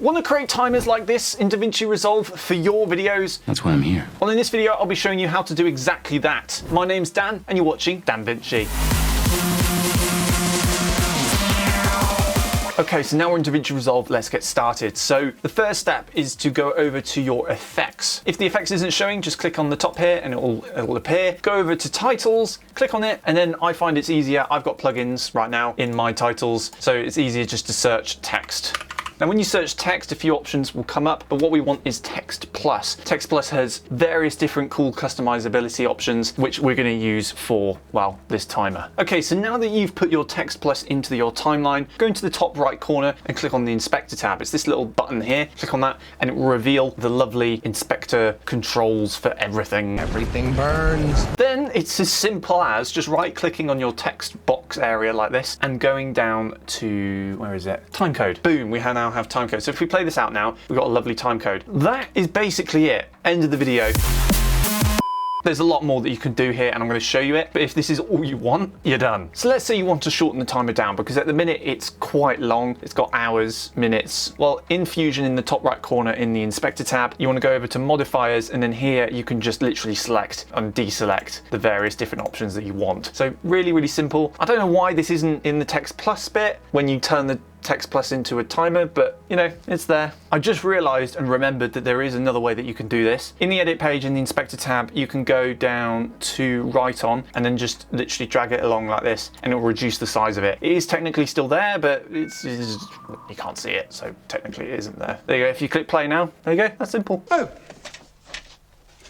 Want to create timers like this in DaVinci Resolve for your videos? That's why I'm here. Well, in this video, I'll be showing you how to do exactly that. My name's Dan, and you're watching DanVinci. Okay, so now we're in DaVinci Resolve, let's get started. So the first step is to go over to your effects. If the effects isn't showing, just click on the top here and it'll appear. Go over to titles, click on it, and then I find it's easier. I've got plugins right now in my titles, so it's easier just to search text. Now when you search text, a few options will come up, but what we want is Text Plus. Text Plus has various different cool customizability options, which we're going to use for, well, this timer. Okay, so now that you've put your Text Plus into your timeline, go into the top right corner and click on the Inspector tab. It's this little button here, click on that, and it will reveal the lovely inspector controls for everything. Everything burns. Then it's as simple as just right-clicking on your text box area like this and going down to, where is it? Timecode. Boom, we now have timecode. So if we play this out now, we've got a lovely timecode. That is basically it. End of the video. There's a lot more that you can do here and I'm going to show you it, but if this is all you want, you're done. So let's say you want to shorten the timer down because at the minute it's quite long. It's got hours, minutes. Well, in Fusion in the top right corner in the Inspector tab, you want to go over to modifiers and then here you can just literally select and deselect the various different options that you want. So really, really simple. I don't know why this isn't in the Text Plus bit when you turn the Text Plus into a timer, but you know, it's there. I just realized and remembered that there is another way that you can do this. In the edit page in the Inspector tab, you can go down to right on and then just literally drag it along like this and it will reduce the size of it. It is technically still there, but it's you can't see it, so technically it isn't there. There you go. If you click play now, there you go. That's simple. Oh,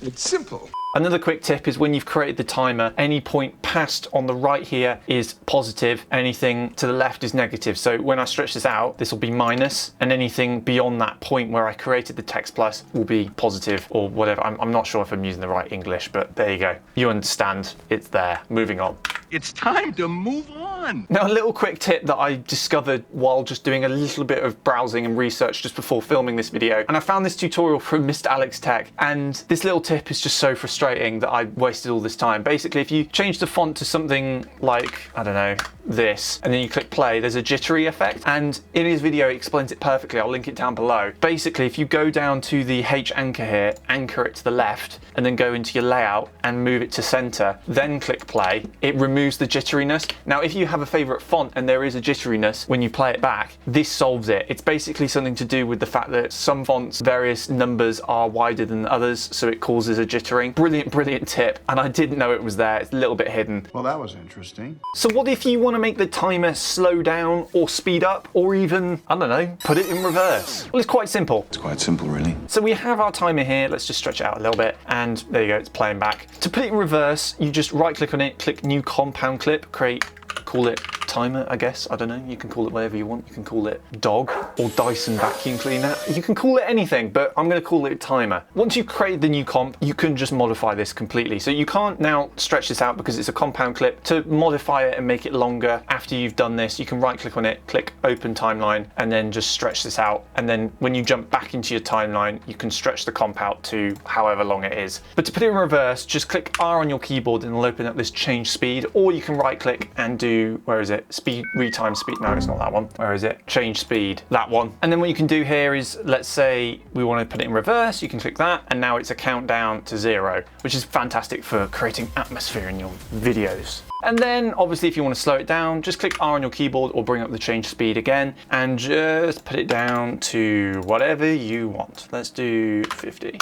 it's simple. Another quick tip is when you've created the timer, any point passed on the right here is positive, anything to the left is negative. So when I stretch this out, this will be minus, and anything beyond that point where I created the Text Plus will be positive or whatever. I'm not sure if I'm using the right English, but there you go. You understand, it's there. Moving on. It's time to move on. Now, a little quick tip that I discovered while just doing a little bit of browsing and research just before filming this video. And I found this tutorial from Mr. Alex Tech. And this little tip is just so frustrating that I wasted all this time. Basically, if you change the font to something like, I don't know, this, and then you click play, there's a jittery effect. And in his video, he explains it perfectly. I'll link it down below. Basically, if you go down to the H anchor here, anchor it to the left, and then go into your layout and move it to center, then click play, it removes the jitteriness. Now, if you have a favorite font and there is a jitteriness when you play it back, this solves it. It's basically something to do with the fact that some fonts, various numbers are wider than others, so it causes a jittering. Brilliant, brilliant tip. And I didn't know it was there. It's a little bit hidden. Well, that was interesting. So what if you want to make the timer slow down or speed up or even, I don't know, put it in reverse? Well, it's quite simple. It's quite simple, really. So we have our timer here. Let's just stretch it out a little bit. And there you go, it's playing back. To put it in reverse, you just right click on it, click new compound clip, call it timer, I guess. I don't know. You can call it whatever you want. You can call it dog or Dyson vacuum cleaner. You can call it anything, but I'm going to call it timer. Once you've created the new comp, you can just modify this completely. So you can't now stretch this out because it's a compound clip. To modify it and make it longer after you've done this, you can right click on it, click open timeline, and then just stretch this out. And then when you jump back into your timeline, you can stretch the comp out to however long it is. But to put it in reverse, just click R on your keyboard and it'll open up this change speed, or you can right click and do, where is it? Speed, retime speed. No, it's not that one. Where is it? Change speed. That one. And then what you can do here is, let's say we want to put it in reverse. You can click that, and now it's a countdown to 0, which is fantastic for creating atmosphere in your videos. And then obviously if you want to slow it down, just click R on your keyboard or bring up the change speed again and just put it down to whatever you want. Let's do 50.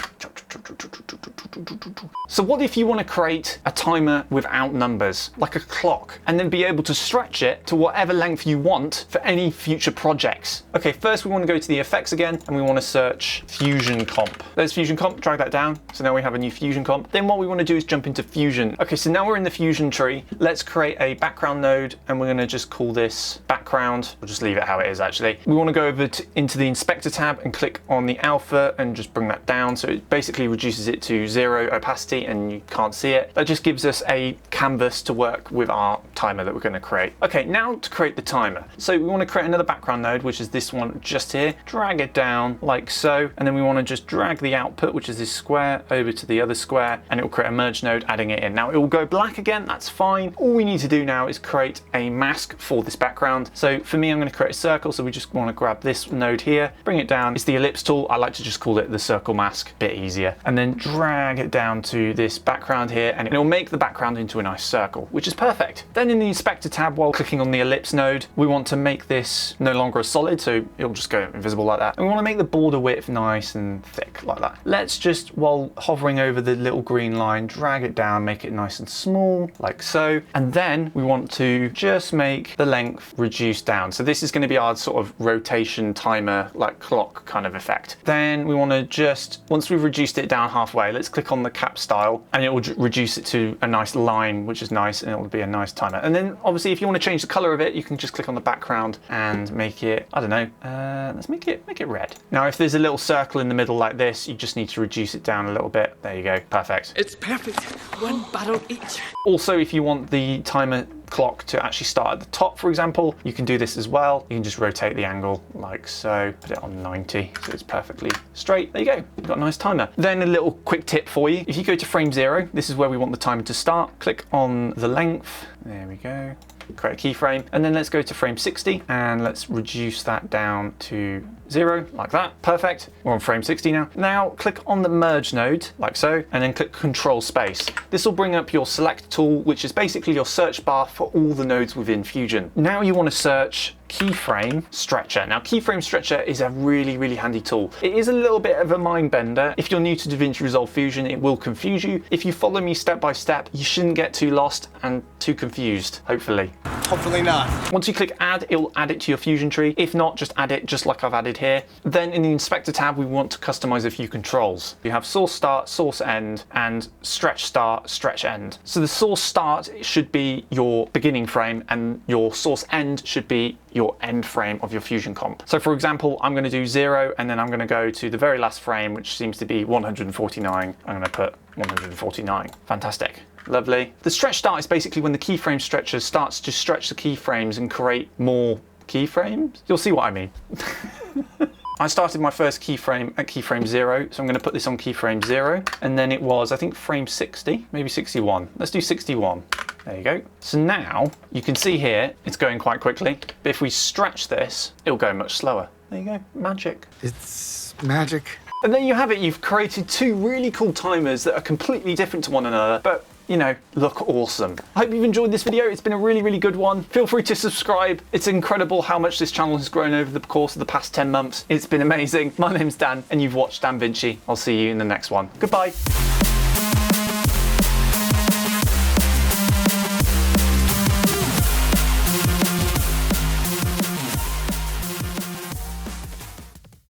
So what if you want to create a timer without numbers, like a clock, and then be able to stretch it to whatever length you want for any future projects? Okay, first we want to go to the effects again and we want to search Fusion Comp. There's Fusion Comp, drag that down. So now we have a new Fusion Comp. Then what we want to do is jump into Fusion. Okay, so now we're in the Fusion tree. Let's create a background node and we're going to just call this background. We'll just leave it how it is actually. We want to go over into the Inspector tab and click on the alpha and just bring that down. So it basically reduces it to 0 opacity and you can't see it. That just gives us a canvas to work with our timer that we're going to create. Okay, now to create the timer. So we want to create another background node, which is this one just here. Drag it down like so, and then we want to just drag the output, which is this square, over to the other square, and it will create a merge node, adding it in. Now it will go black again, that's fine. All we need to do now is create a mask for this background. So for me, I'm going to create a circle, so we just want to grab this node here, bring it down. It's the ellipse tool. I like to just call it the circle mask, bit easier. And then drag it down to this background here, and it will make the background into a nice circle, which is perfect. Then in the inspector tab, while clicking on the ellipse node, we want to make this no longer a solid, so it'll just go invisible like that. And we want to make the border width nice and thick like that. Let's just, while hovering over the little green line, drag it down, make it nice and small like so. And then we want to just make the length reduce down. So this is going to be our sort of rotation timer, like clock kind of effect. Then we want to just, once we've reduced it down halfway, let's click on the cap style, and it will reduce it to a nice line, which is nice, and it will be a nice timer. And then obviously if you want to change the color of it, you can just click on the background and make it, I don't know, let's make it red. Now if there's a little circle in the middle like this, you just need to reduce it down a little bit. There you go, perfect. It's perfect. One barrel each. Also, if you want the timer clock to actually start at the top, for example, you can do this as well. You can just rotate the angle like so, put it on 90 so it's perfectly straight. There you go, you've got a nice timer. Then a little quick tip for you. If you go to frame 0, this is where we want the timer to start. Click on the length, there we go, create a keyframe, and then let's go to frame 60 and let's reduce that down to 0 like that. Perfect. We're on frame 60 now. Now click on the merge node like so, and then click Control Space. This will bring up your select tool, which is basically your search bar for all the nodes within Fusion. Now you want to search keyframe stretcher. Now keyframe stretcher is a really handy tool. It is a little bit of a mind bender. If you're new to DaVinci Resolve Fusion, it will confuse you. If you follow me step by step, you shouldn't get too lost and too confused, hopefully. Hopefully not. Once you click add, it will add it to your Fusion tree. If not, just add it just like I've added here. Then in the inspector tab, we want to customize a few controls. You have source start, source end, and stretch start, stretch end. So the source start should be your beginning frame, and your source end should be your end frame of your Fusion comp. So for example, I'm going to do 0, and then I'm going to go to the very last frame, which seems to be 149. I'm going to put 149. Fantastic. Lovely. The stretch start is basically when the keyframe stretcher starts to stretch the keyframes and create more keyframes. You'll see what I mean. I started my first keyframe at keyframe 0, so I'm going to put this on keyframe 0, and then it was, I think, frame 60, maybe 61. Let's do 61. There you go. So now you can see here it's going quite quickly, but if we stretch this, it'll go much slower. There you go, magic. It's magic. And there you have it. You've created two really cool timers that are completely different to one another, but you know, look awesome. I hope you've enjoyed this video. It's been a really good one. Feel free to subscribe. It's incredible how much this channel has grown over the course of the past 10 months. It's been amazing. My name's Dan, and you've watched DanVinci. I'll see you in the next one. Goodbye.